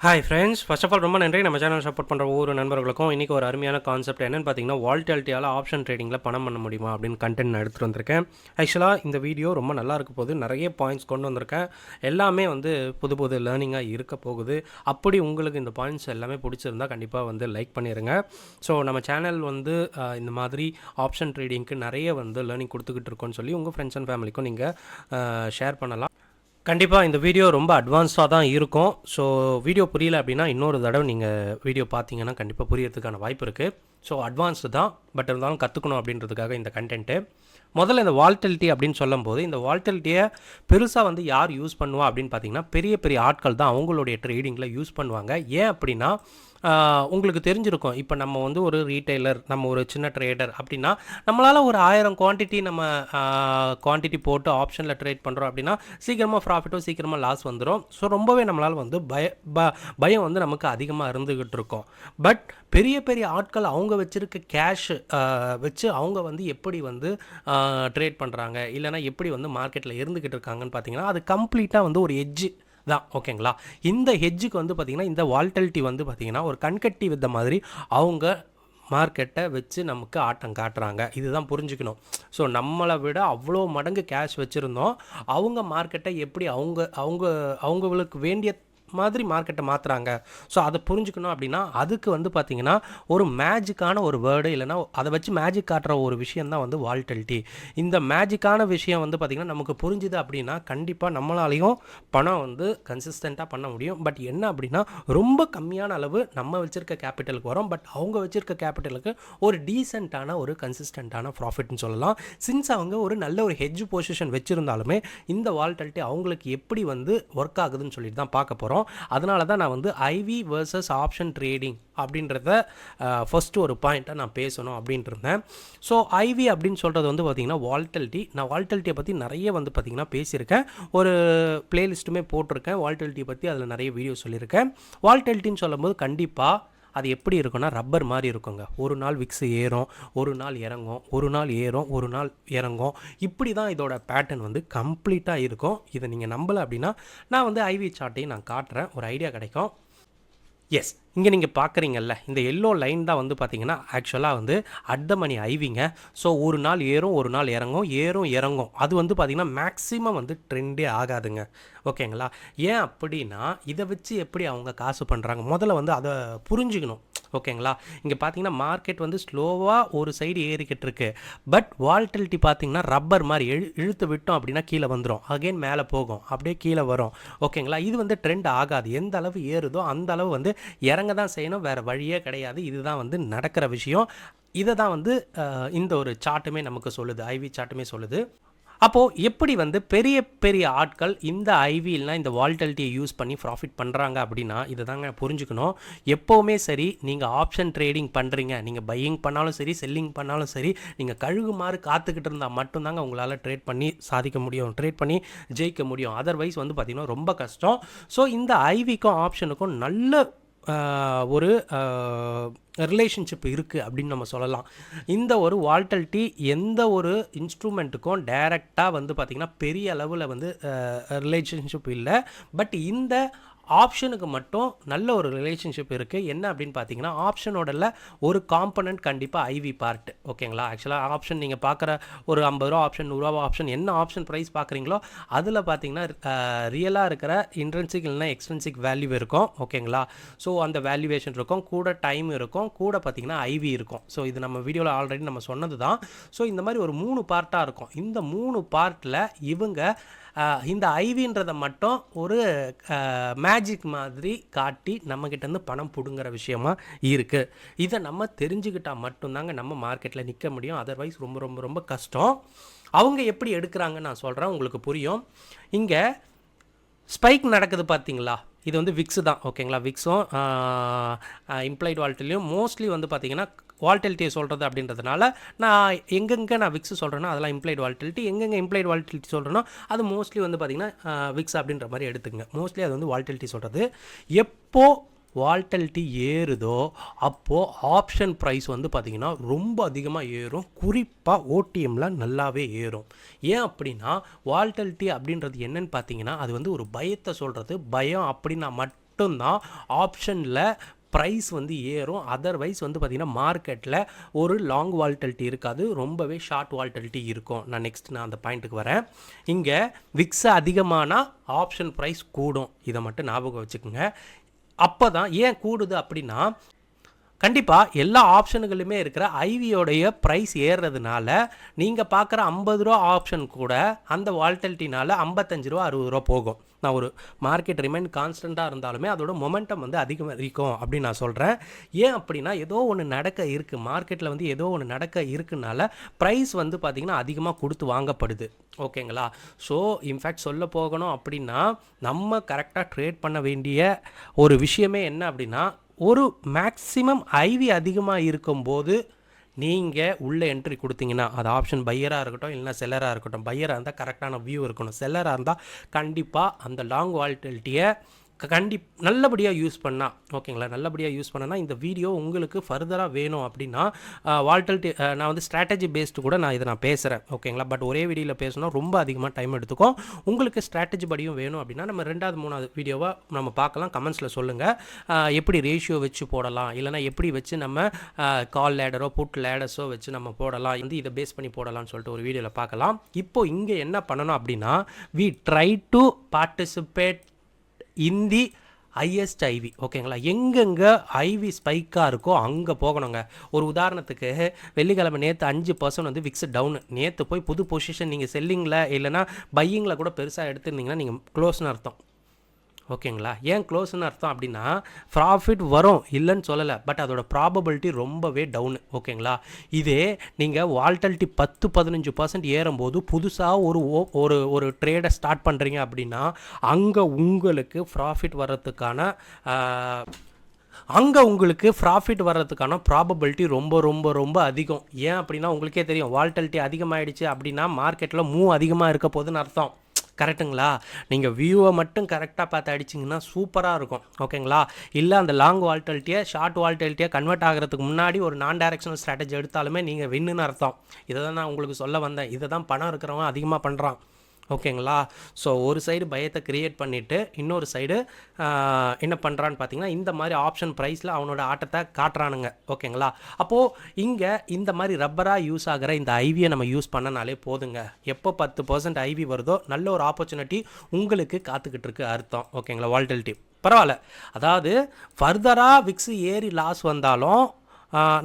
Hi friends, first of all ரொம்ப நன்றி நம்ம சேனல் சப்போர்ட் பண்ணுற ஒவ்வொரு நண்பர்களுக்கும். இன்றைக்கி ஒரு அருமையான கான்செப்ட் என்னென்னு பார்த்தீங்கன்னா, வால்டாலிட்டியால் ஆப்ஷன் ட்ரேடிங்கில் பணம் பண்ண முடியுமா அப்படின்னு கண்டென்ட் நான் எடுத்துகிட்டு வந்திருக்கேன். ஆக்சுவலாக இந்த வீடியோ ரொம்ப நல்லா இருக்க போகுது. நிறைய பாயிண்ட்ஸ் கொண்டு வந்திருக்கேன். எல்லாமே வந்து புது புது லேர்னிங்காக இருக்க போகுது. அப்படி உங்களுக்கு இந்த பாயிண்ட்ஸ் எல்லாமே பிடிச்சிருந்தா கண்டிப்பாக வந்து லைக் பண்ணிடுங்க. ஸோ நம்ம சேனல் வந்து இந்த மாதிரி ஆப்ஷன் ட்ரேடிங்க்கு நிறைய வந்து லேர்னிங் கொடுத்துக்கிட்டு இருக்கோன்னு சொல்லி உங்கள் ஃப்ரெண்ட்ஸ் அண்ட் ஃபேமிலிக்கும் நீங்கள் ஷேர் பண்ணலாம். கண்டிப்பாக இந்த வீடியோ ரொம்ப அட்வான்ஸாக தான் இருக்கும். ஸோ வீடியோ புரியல அப்படின்னா இன்னொரு தடவை நீங்கள் வீடியோ பார்த்தீங்கன்னா கண்டிப்பாக புரியறதுக்கான வாய்ப்பு இருக்குது. ஸோ அட்வான்ஸ்டு தான், பட் இருந்தாலும் கற்றுக்கணும் அப்படின்றதுக்காக இந்த கண்டென்ட்டு. முதல்ல இந்த வால்டிலிட்டி அப்படின்னு சொல்லும்போது, இந்த வால்டிலிட்டியை பெருசாக வந்து யார் யூஸ் பண்ணுவா அப்படின்னு பார்த்தீங்கன்னா, பெரிய பெரிய ஆட்கள் தான் அவங்களுடைய ட்ரேடிங்கில் யூஸ் பண்ணுவாங்க. ஏன் அப்படின்னா, உங்களுக்கு தெரிஞ்சிருக்கும். இப்போ நம்ம வந்து ஒரு ரீட்டெய்லர், நம்ம ஒரு சின்ன ட்ரேடர் அப்படின்னா, நம்மளால் ஒரு 1000 குவான்டிட்டி நம்ம குவான்டிட்டி போட்டு ஆப்ஷனில் ட்ரேட் பண்ணுறோம் அப்படின்னா, சீக்கிரமாக ப்ராஃபிட்டோ சீக்கிரமாக லாஸ் வந்துடும். ஸோ ரொம்பவே நம்மளால் வந்து பயம் வந்து நமக்கு அதிகமாக இருந்துக்கிட்டு இருக்கும். பட் பெரிய பெரிய ஆட்கள் அவங்க வச்சுருக்க கேஷ் வச்சு அவங்க வந்து எப்படி வந்து ட்ரேட் பண்ணுறாங்க, இல்லைனா எப்படி வந்து மார்க்கெட்டில் இருந்துக்கிட்டு இருக்காங்கன்னு பார்த்தீங்கன்னா, அது கம்ப்ளீட்டாக வந்து ஒரு எட்ஜு தான். ஓகேங்களா? இந்த ஹெட்ஜுக்கு வந்து பார்த்திங்கன்னா, இந்த வால்டிலிட்டி வந்து பார்த்திங்கன்னா ஒரு கண்கட்டி வித்த மாதிரி அவங்க மார்க்கெட்டை வச்சு நமக்கு ஆட்டம் காட்டுறாங்க. இதுதான் புரிஞ்சுக்கணும். ஸோ நம்மளை விட அவ்வளோ மடங்கு கேஷ் வச்சுருந்தோம். அவங்க மார்க்கெட்டை எப்படி அவங்களுக்கு வேண்டிய மாதிரி மார்க்கெட்டை மாற்றுறாங்க. ஸோ அதை புரிஞ்சுக்கணும் அப்படின்னா, அதுக்கு வந்து பார்த்திங்கன்னா ஒரு மேஜிக்கான ஒரு வேர்டு, இல்லைனா அதை வச்சு மேஜிக் காட்டுற ஒரு விஷயம் தான் வந்து வால்டிலிட்டி. இந்த மேஜிக்கான விஷயம் வந்து பார்த்திங்கன்னா நமக்கு புரிஞ்சுது அப்படின்னா கண்டிப்பாக நம்மளாலையும் பணம் வந்து கன்சிஸ்டண்ட்டாக பண்ண முடியும். பட் என்ன அப்படின்னா, ரொம்ப கம்மியான அளவு நம்ம வச்சுருக்க கேபிட்டலுக்கு வரும். பட் அவங்க வச்சுருக்க கேபிட்டலுக்கு ஒரு டீசெண்டான ஒரு கன்சிஸ்டண்ட்டான ப்ராஃபிட்னு சொல்லலாம். சின்ஸ் அவங்க ஒரு நல்ல ஒரு ஹெட்ஜ் பொசிஷன் வச்சுருந்தாலுமே இந்த வால்டிலிட்டி அவங்களுக்கு எப்படி வந்து ஒர்க் ஆகுதுன்னு சொல்லிட்டு தான் பார்க்க போகிறோம். அதனால தான் நான் வந்து ஐவி வர்சஸ் ஆப்ஷன் ட்ரேடிங் அப்படின்றத ஃபஸ்ட்டு ஒரு பாயிண்ட்டாக நான் பேசணும் அப்படின்ட்டு இருந்தேன். ஸோ ஐவி அப்படின்னு சொல்கிறது வந்து பார்த்திங்கன்னா வால்டிலிட்டி. நான் வால்டிலிட்டியை பற்றி நிறைய வந்து பார்த்திங்கன்னா பேசியிருக்கேன். ஒரு பிளேலிஸ்ட்டுமே போட்டிருக்கேன் வால்டிலிட்டியை பற்றி. அதில் நிறைய வீடியோ சொல்லியிருக்கேன். வால்டிலிட்டின்னு சொல்லும்போது கண்டிப்பாக அது எப்படி இருக்குன்னா ரப்பர் மாதிரி இருக்குங்க. ஒரு நாள் விக்ஸ் ஏறும், ஒரு நாள் இறங்கும், ஒரு நாள் ஏறும், ஒரு நாள் இறங்கும். இப்படி தான் இதோட பேட்டர்ன் வந்து கம்ப்ளீட்டாக இருக்கும். இதை நீங்கள் நம்பலை அப்படின்னா நான் வந்து ஐவி சார்ட்டையும் நான் காட்டுறேன், ஒரு ஐடியா கிடைக்கும். எஸ், இங்கே நீங்கள் பார்க்குறீங்கல்ல, இந்த எல்லோ லைன் தான் வந்து பார்த்தீங்கன்னா ஆக்சுவலாக வந்து அட் த மணி ஐவிங்க. ஸோ ஒரு நாள் ஏறும், ஒரு நாள் இறங்கும், ஏறும் இறங்கும். அது வந்து பார்த்திங்கன்னா மேக்ஸிமம் வந்து ட்ரெண்டே ஆகாதுங்க. ஓகேங்களா? ஏன் அப்படின்னா, இதை வச்சு எப்படி அவங்க காசு பண்ணுறாங்க முதல்ல வந்து அதை புரிஞ்சுக்கணும். ஓகேங்களா? இங்கே பார்த்தீங்கன்னா மார்க்கெட் வந்து ஸ்லோவாக ஒரு சைடு ஏறிக்கிட்டு இருக்கு. பட் வால்டிலிட்டி பார்த்தீங்கன்னா ரப்பர் மாதிரி இழுத்து விட்டோம் அப்படின்னா கீழே வந்துடும், அகெயின் மேலே போகும், அப்படியே கீழே வரும். ஓகேங்களா? இது வந்து ட்ரெண்ட் ஆகாது. எந்த அளவு ஏறுதோ அந்த அளவு வந்து இறங்க தான் செய்யணும், வேறு வழியே கிடையாது. இதுதான் வந்து நடக்கிற விஷயம். இதை தான் வந்து இந்த ஒரு சார்ட்டுமே நமக்கு சொல்லுது, ஐவி சார்ட்டுமே சொல்லுது. அப்போது எப்படி வந்து பெரிய பெரிய ஆட்கள் இந்த ஐவில்னா இந்த வால்டிலிட்டியை யூஸ் பண்ணி ப்ராஃபிட் பண்ணுறாங்க அப்படின்னா இதை தாங்க புரிஞ்சுக்கணும். எப்போவுமே சரி, நீங்கள் ஆப்ஷன் ட்ரேடிங் பண்ணுறீங்க, நீங்கள் பையிங் பண்ணாலும் சரி, செல்லிங் பண்ணாலும் சரி, நீங்கள் கழுகுமாறு காத்துக்கிட்டு இருந்தால் மட்டும்தாங்க உங்களால் ட்ரேட் பண்ணி சாதிக்க முடியும், ட்ரேட் பண்ணி ஜெயிக்க முடியும். அதர்வைஸ் வந்து பார்த்திங்கன்னா ரொம்ப கஷ்டம். ஸோ இந்த ஐவிக்கும் ஆப்ஷனுக்கும் நல்ல ஒரு ரிலேஷன்ஷிப் இருக்குது அப்படின்னு நம்ம சொல்லலாம். இந்த ஒரு வால்டிலிட்டி எந்த ஒரு இன்ஸ்ட்ருமெண்ட்டுக்கும் டைரெக்டாக வந்து பார்த்திங்கன்னா பெரிய அளவில் வந்து ரிலேஷன்ஷிப் இல்லை. பட் இந்த ஆப்ஷனுக்கு மட்டும் நல்ல ஒரு ரிலேஷன்ஷிப் இருக்குது. என்ன அப்படின்னு பார்த்தீங்கன்னா, ஆப்ஷனோடல ஒரு காம்பனண்ட் கண்டிப்பாக ஐவி பார்ட். ஓகேங்களா? ஆக்சுவலாக ஆப்ஷன் நீங்கள் பார்க்குற ஒரு 50 ரூபா ஆப்ஷன், 100 ரூபா ஆப்ஷன், என்ன ஆப்ஷன் ப்ரைஸ் பார்க்குறீங்களோ அதில் பார்த்தீங்கன்னா ரியலாக இருக்கிற இன்ட்ரென்சிக் இல்லைனா எக்ஸ்ட்ரென்சிக் வேல்யூ இருக்கும். ஓகேங்களா? ஸோ அந்த வேல்யூவேஷன் இருக்கும், கூட டைம் இருக்கும், கூட பார்த்திங்கன்னா ஐவி இருக்கும். ஸோ இது நம்ம வீடியோவில் ஆல்ரெடி நம்ம சொன்னது தான். ஸோ இந்த மாதிரி ஒரு 3 பார்ட்டாக இருக்கும். இந்த 3 பார்ட்டில் இவங்க இந்த ஐவின்றதை மட்டும் ஒரு மேஜிக் மாதிரி காட்டி நம்மக்கிட்டேருந்து பணம் பிடுங்குற விஷயமா இருக்குது. இதை நம்ம தெரிஞ்சுக்கிட்டால் மட்டும்தாங்க நம்ம மார்க்கெட்டில் நிற்க முடியும். அதர்வைஸ் ரொம்ப ரொம்ப ரொம்ப கஷ்டம். அவங்க எப்படி எடுக்கிறாங்கன்னு நான் சொல்கிறேன், உங்களுக்கு புரியும். இங்கே ஸ்பைக் நடக்குது பார்த்தீங்களா? இது வந்து விக்ஸு தான். ஓகேங்களா? விக்ஸும் இம்ப்ளைட் வால்டிலையும் மோஸ்ட்லி வந்து பார்த்திங்கன்னா வால்டிலிட்டியை சொல்கிறது அப்படின்றதுனால நான் எங்கெங்கே நான் விக்ஸ் சொல்கிறேன்னா அதெல்லாம் இம்ப்ளைட் வால்டிலிட்டி, எங்கெங்கே இம்ப்ளைட் வால்டிலிட்டி சொல்கிறேன்னா அது மோஸ்ட்லி வந்து பார்த்திங்கன்னா விக்ஸ் அப்படின்ற மாதிரி எடுத்துங்க. மோஸ்ட்லி அது வந்து வால்டிலிட்டி சொல்கிறது. எப்போது வால்டிலிட்டி ஏறுதோ அப்போது ஆப்ஷன் ப்ரைஸ் வந்து பார்த்திங்கன்னா ரொம்ப அதிகமாக ஏறும். குறிப்பாக ஓடிஎம்மில் நல்லாவே ஏறும். ஏன் அப்படின்னா வால்டிலிட்டி அப்படின்றது என்னன்னு பார்த்தீங்கன்னா அது வந்து ஒரு பயத்தை சொல்கிறது. பயம் அப்படின்னா மட்டும்தான் ஆப்ஷனில் ப்ரைஸ் வந்து ஏறும். அதர்வைஸ் வந்து பார்த்திங்கன்னா மார்க்கெட்டில் ஒரு லாங் வால்டலிட்டி இருக்காது, ரொம்பவே ஷார்ட் வால்டலிட்டி இருக்கும். நான் அந்த பாயிண்ட்டுக்கு வரேன். இங்கே விக்ஸ் அதிகமானால் ஆப்ஷன் ப்ரைஸ் கூடும், இதை மட்டும் ஞாபகம் வச்சுக்கோங்க. அப்போ தான் ஏன் கூடுது அப்படின்னா, கண்டிப்பாக எல்லா ஆப்ஷனுகளுமே இருக்கிற ஐவியோடைய ப்ரைஸ் ஏறுறதுனால நீங்கள் பார்க்குற 50 ரூபா ஆப்ஷன் கூட அந்த வால்டலிட்டினால் 55 ரூபா 60 ரூபா போகும். நான் ஒரு மார்க்கெட் ரிமைன் கான்ஸ்டண்ட்டாக இருந்தாலுமே அதோட மொமெண்டம் வந்து அதிகமாக இருக்கும் அப்படின்னு நான் சொல்கிறேன். ஏன் அப்படின்னா ஏதோ ஒன்று நடக்க இருக்குது, மார்க்கெட்டில் வந்து ஏதோ ஒன்று நடக்க இருக்குனால ப்ரைஸ் வந்து பார்த்திங்கன்னா அதிகமாக கொடுத்து வாங்கப்படுது. ஓகேங்களா? ஸோ இன்ஃபேக்ட் சொல்ல போகணும் அப்படின்னா நம்ம கரெக்டாக ட்ரேட் பண்ண வேண்டிய ஒரு விஷயமே என்ன அப்படின்னா, ஒரு மேக்ஸிமம் ஐவி அதிகமாக இருக்கும்போது நீங்கள் உள்ளே என்ட்ரி கொடுத்தீங்கன்னா, அது ஆப்ஷன் பையராக இருக்கட்டும் இல்லைனா செல்லராக இருக்கட்டும். பையராக இருந்தால் கரெக்டான வியூ இருக்கணும், செல்லராக இருந்தால் கண்டிப்பாக அந்த லாங் வால்டலிட்டியை நல்லபடியாக யூஸ் பண்ணால், ஓகேங்களா, நல்லபடியாக யூஸ் பண்ணனா இந்த வீடியோ உங்களுக்கு ஃபர்தராக வேணும் அப்படின்னா வால்டலிட்டி நான் வந்து ஸ்ட்ராட்டஜி பேஸ்டு கூட நான் பேசுகிறேன். ஓகேங்களா? பட் ஒரே வீடியோவில் பேசணும் ரொம்ப அதிகமாக டைம் எடுத்துக்கும். உங்களுக்கு ஸ்ட்ராட்டஜி படியும் வேணும் அப்படின்னா நம்ம 2வது 3வது வீடியோவாக நம்ம பார்க்கலாம். கமெண்ட்ஸில் சொல்லுங்கள் எப்படி ரேஷியோ வச்சு போடலாம், இல்லைனா எப்படி வச்சு நம்ம கால் லேடரோ புட் லேடர்ஸோ வச்சு நம்ம போடலாம், வந்து இதை பேஸ் பண்ணி போடலாம்னு சொல்லிட்டு ஒரு வீடியோவில் பார்க்கலாம். இப்போது இங்கே என்ன பண்ணணும் அப்படின்னா, we try to participate in the highest IV. ஓகேங்களா? எங்கெங்கே ஐவி ஸ்பைக்காக இருக்கோ அங்கே போகணுங்க. ஒரு உதாரணத்துக்கு வெள்ளிக்கிழமை நேற்று 5% வந்து விக்ஸ் டவுனு. நேற்று போய் புது பொசிஷன் நீங்கள் செல்லிங்கில் இல்லைனா பையிங்கில் கூட பெருசாக எடுத்துருந்தீங்கன்னா நீங்கள் க்ளோஸ்னு அர்த்தம். ஓகேங்களா? ஏன் க்ளோஸ்னு அர்த்தம் அப்படின்னா ப்ராஃபிட் வரும் இல்லைன்னு சொல்லலை, பட் அதோட ப்ராபபிலிட்டி ரொம்பவே டவுனு. ஓகேங்களா? இதே நீங்கள் வால்டலிட்டி 10-15% ஏறும்போது புதுசாக ஒரு ட்ரேடை ஸ்டார்ட் பண்ணுறீங்க அப்படின்னா அங்கே உங்களுக்கு ப்ராஃபிட் வர்றதுக்கான ப்ராபபிலிட்டி ரொம்ப ரொம்ப ரொம்ப அதிகம். ஏன் அப்படின்னா உங்களுக்கே தெரியும், வால்டலிட்டி அதிகமாகிடுச்சு அப்படின்னா மார்க்கெட்டில் அதிகமாக இருக்க போகுதுன்னு அர்த்தம். கரெக்டுங்களா? நீங்கள் வியூவை மட்டும் கரெக்டாக பார்த்து அடிச்சிங்கன்னா சூப்பராக இருக்கும். ஓகேங்களா? இல்லை அந்த லாங் வால்டலிட்டியை ஷார்ட் வால்டலிட்டியை கன்வெர்ட் ஆகிறதுக்கு முன்னாடி ஒரு நான் டைரக்ஷனல் ஸ்ட்ராட்டஜி எடுத்தாலுமே நீங்கள் வின்னுன்னு அர்த்தம். இதை தான் நான் உங்களுக்கு சொல்ல வந்தேன். இதை தான் பணம் இருக்கிறவங்க அதிகமாக பண்ணுறான். ஓகேங்களா? ஸோ ஒரு சைடு பயத்தை க்ரியேட் பண்ணிவிட்டு இன்னொரு சைடு என்ன பண்ணுறான்னு பார்த்தீங்கன்னா இந்த மாதிரி ஆப்ஷன் ப்ரைஸில் அவனோட ஆட்டத்தை காட்டுறானுங்க. ஓகேங்களா? அப்போது இங்கே இந்த மாதிரி ரப்பராக யூஸ் ஆகிற இந்த ஐவியை நம்ம யூஸ் பண்ணனாலே போதுங்க. எப்போ 10% ஐவி வருதோ நல்ல ஒரு ஆப்பர்ச்சுனிட்டி உங்களுக்கு காத்துக்கிட்டு இருக்கு அர்த்தம். ஓகேங்களா? வால்டலிட்டி பரவாயில்ல, அதாவது ஃபர்தராக விக்ஸ் ஏறி லாஸ் வந்தாலும்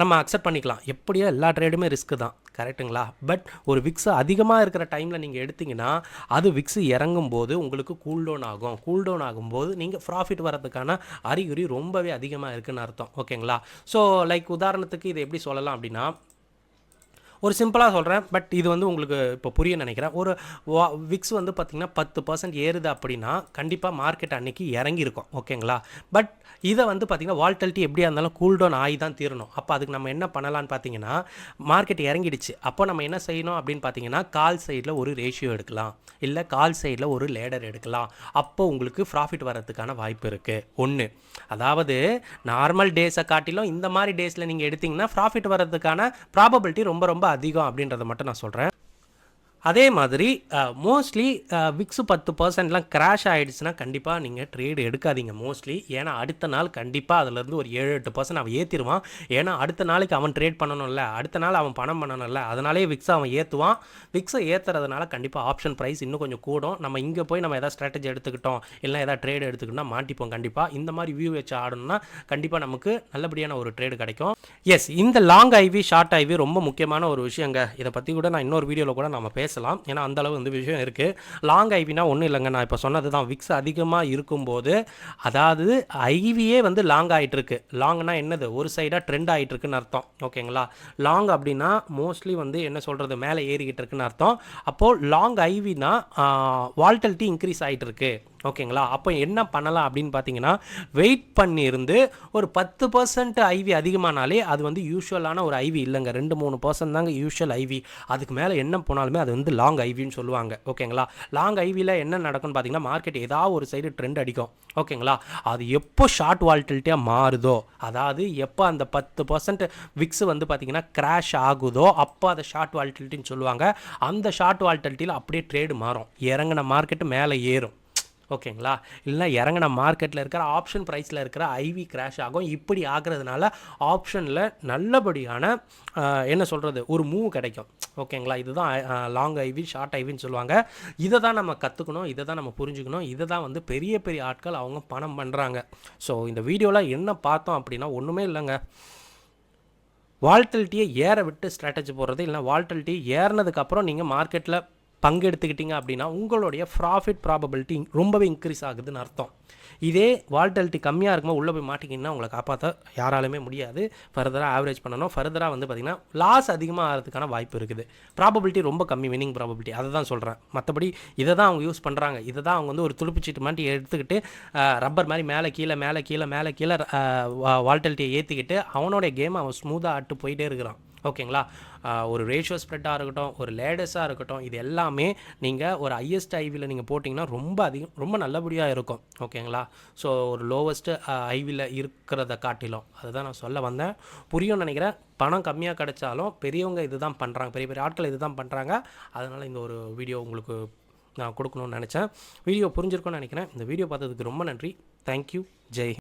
நம்ம அக்செப்ட் பண்ணிக்கலாம். எப்படியோ எல்லா ட்ரேடுமே ரிஸ்க்கு தான். கரெக்டுங்களா? பட் ஒரு விக்ஸ் அதிகமாக இருக்கிற டைமில் நீங்கள் எடுத்திங்கன்னா அது விக்ஸ் இறங்கும்போது உங்களுக்கு கூல்டவுன் ஆகும். கூல்டவுன் ஆகும்போது நீங்கள் ப்ராஃபிட் வரதுக்கான அறிகுறி ரொம்பவே அதிகமாக இருக்குதுன்னு அர்த்தம். ஓகேங்களா? ஸோ லைக் உதாரணத்துக்கு இதை எப்படி சொல்லலாம் அப்படின்னா, ஒரு சிம்பிளாக சொல்கிறேன், பட் இது வந்து உங்களுக்கு இப்போ புரிய நினைக்கிறேன். ஒரு விக்ஸ் வந்து பார்த்திங்கன்னா 10% ஏறுது அப்படின்னா கண்டிப்பாக மார்க்கெட் அன்றைக்கி இறங்கியிருக்கும். ஓகேங்களா? பட் இதை வந்து பார்த்திங்கன்னா வால்டலிட்டி எப்படியா இருந்தாலும் கூல்டவுன் ஆகி தான் தீரணும். அப்போ அதுக்கு நம்ம என்ன பண்ணலான்னு பார்த்தீங்கன்னா, மார்க்கெட் இறங்கிடுச்சு, அப்போ நம்ம என்ன செய்யணும் அப்படின்னு பார்த்தீங்கன்னா கால் சைடில் ஒரு ரேஷியோ எடுக்கலாம், இல்லை கால் சைடில் ஒரு லேடர் எடுக்கலாம். அப்போ உங்களுக்கு ப்ராஃபிட் வரதுக்கான வாய்ப்பு இருக்குது. ஒன்று, அதாவது நார்மல் டேஸை காட்டிலும் இந்த மாதிரி டேஸில் நீங்கள் எடுத்திங்கன்னா ப்ராஃபிட் வரதுக்கான ப்ராபபிலிட்டி ரொம்ப ரொம்ப அதிகம் அப்படின்றத மட்டும் நான் சொல்கிறேன். அதே மாதிரி மோஸ்ட்லி விக்ஸு 10%லாம் கிராஷ் ஆகிடுச்சுன்னா கண்டிப்பாக நீங்கள் ட்ரேடு எடுக்காதீங்க மோஸ்ட்லி. ஏன்னா அடுத்த நாள் கண்டிப்பாக அதிலேருந்து ஒரு 7-8% அவன் ஏற்றிடுவான். ஏன்னா அடுத்த நாளைக்கு அவன் ட்ரேட் பண்ணணும்ல, அடுத்த நாள் அவன் பணம் பண்ணணும்ல, அதனாலே விக்ஸை அவன் ஏற்றுவான். விக்ஸை ஏற்றுறதுனால கண்டிப்பாக ஆப்ஷன் ப்ரைஸ் இன்னும் கொஞ்சம் கூடும். நம்ம இங்கே போய் நம்ம எதாவது ஸ்ட்ராட்டஜி எடுத்துக்கிட்டோம் இல்லை எதாவது ட்ரேடு எடுத்துக்கிட்டோம்னா மாட்டிப்போம். கண்டிப்பாக இந்த மாதிரி வியூ வச்சு ஆடணும்னா கண்டிப்பாக நமக்கு நல்லபடியான ஒரு ட்ரேடு கிடைக்கும். எஸ், இந்த லாங் ஐவி ஷார்ட் ஐவி ரொம்ப முக்கியமான ஒரு விஷயங்க. இதை பற்றி கூட நான் இன்னொரு வீடியோவில் கூட நம்ம பேசலாம். ஏன்னா அந்தளவு வந்து விஷயம் இருக்குது. லாங் ஐவினா ஒன்றும் இல்லைங்க, நான் இப்போ சொன்னது தான். விக்ஸ் அதிகமாக இருக்கும்போது, அதாவது ஐவியே வந்து லாங் ஆகிட்டுருக்கு. லாங்னா என்னது, ஒரு சைடாக ட்ரெண்ட் ஆகிட்டுருக்குன்னு அர்த்தம். ஓகேங்களா? லாங் அப்படின்னா மோஸ்ட்லி வந்து என்ன சொல்கிறது, மேலே ஏறிக்கிட்டு இருக்குன்னு அர்த்தம். அப்போது லாங் ஐவினா வால்டலிட்டி இன்க்ரீஸ் ஆகிட்டு இருக்கு. ஓகேங்களா? அப்போ என்ன பண்ணலாம் அப்படின்னு பார்த்தீங்கன்னா, வெயிட் பண்ணியிருந்து ஒரு 10% ஐவி அதிகமானாலே அது வந்து யூஷுவலான ஒரு ஐவி இல்லைங்க. 2-3% தாங்க யூஷுவல் ஐவி. அதுக்கு மேலே என்ன போனாலுமே அது வந்து லாங் ஐவின்னு சொல்லுவாங்க. ஓகேங்களா? லாங் ஐவியில் என்ன நடக்கும்னு பார்த்தீங்கன்னா, மார்க்கெட் ஏதாவது ஒரு சைடு ட்ரெண்ட் அடிக்கும். ஓகேங்களா? அது எப்போ ஷார்ட் வால்டலிட்டியாக மாறுதோ, அதாவது எப்போ அந்த 10% விக்ஸ் வந்து பார்த்தீங்கன்னா கிராஷ் ஆகுதோ அப்போ அதை ஷார்ட் வால்டலிட்டின்னு சொல்லுவாங்க. அந்த ஷார்ட் வால்டலிட்டியில் அப்படியே ட்ரேடு மாறும். இறங்கின மார்க்கெட்டு மேலே ஏறும். ஓகேங்களா? இல்லைனா இறங்குன மார்க்கெட்டில் இருக்கிற ஆப்ஷன் ப்ரைஸில் இருக்கிற ஐவி கிராஷ் ஆகும். இப்படி ஆகிறதுனால ஆப்ஷனில் நல்லபடியான என்ன சொல்கிறது, ஒரு மூவ் கிடைக்கும். ஓகேங்களா? இதுதான் லாங் ஐவி, ஷார்ட் ஐவின்னு சொல்லுவாங்க. இதை தான் நம்ம கற்றுக்கணும், இதை தான் நம்ம புரிஞ்சுக்கணும். இதை தான் வந்து பெரிய பெரிய ஆட்கள் அவங்க பணம் பண்ணுறாங்க. ஸோ இந்த வீடியோவில் என்ன பார்த்தோம் அப்படின்னா ஒன்றுமே இல்லைங்க. வால்டிலிட்டியை ஏற விட்டு ஸ்ட்ராட்டஜி போடுறது, இல்லைனா வால்டிலிட்டி ஏறினதுக்கப்புறம் நீங்கள் மார்க்கெட்டில் பங்கெடுத்துக்கிட்டீங்க அப்படின்னா உங்களுடைய ப்ராஃபிட் ப்ராபபிலிட்டி ரொம்பவே இன்க்ரீஸ் ஆகுதுன்னு அர்த்தம். இதே வால்டிலிட்டி கம்மியாக இருக்கும்போது உள்ளே போய் மாட்டிக்கிங்கன்னா உங்களை காப்பாற்ற யாராலுமே முடியாது. ஃபர்தராக ஆவரேஜ் பண்ணணும். ஃபர்தராக வந்து பார்த்திங்கன்னா லாஸ் அதிகமாக ஆகிறதுக்கான வாய்ப்பு இருக்குது. ப்ராபபிலிட்டி ரொம்ப கம்மி, வின்னிங் ப்ராபபிலிட்டி, அதை தான் சொல்கிறேன். மற்றபடி இதை தான் அவங்க யூஸ் பண்ணுறாங்க. இதை தான் அவங்க வந்து ஒரு துடுப்புச்சீட்டு மாட்டி எடுத்துக்கிட்டு ரப்பர் மாதிரி மேலே கீழே மேலே கீழே மேலே கீழே வால்டிலிட்டியை ஏற்றிக்கிட்டு அவனுடைய கேமை அவன் ஸ்மூத்தாக ஆட்டு போயிட்டே இருக்கிறான். ஓகேங்களா? ஒரு ரேஷியோ ஸ்ப்ரெட்டாக இருக்கட்டும், ஒரு லேடஸாக இருக்கட்டும், இது எல்லாமே நீங்கள் ஒரு ஹையஸ்ட் ஐவியில் நீங்கள் போட்டிங்கன்னா ரொம்ப நல்லபடியாக இருக்கும். ஓகேங்களா? ஸோ ஒரு லோவஸ்ட்டு ஐவியில் இருக்கிறத காட்டிலும் அதுதான் நான் சொல்ல வந்தேன். புரியும்னு நினைக்கிறேன். பணம் கம்மியாக கிடைச்சாலும் பெரியவங்க இது தான் பண்ணுறாங்க, பெரிய பெரிய ஆட்கள் இது தான் பண்ணுறாங்க. அதனால் இந்த ஒரு வீடியோ உங்களுக்கு நான் கொடுக்கணும்னு நினச்சேன். வீடியோ புரிஞ்சிருக்கும்னு நினைக்கிறேன். இந்த வீடியோ பார்த்ததுக்கு ரொம்ப நன்றி. தேங்க்யூ. ஜெய்.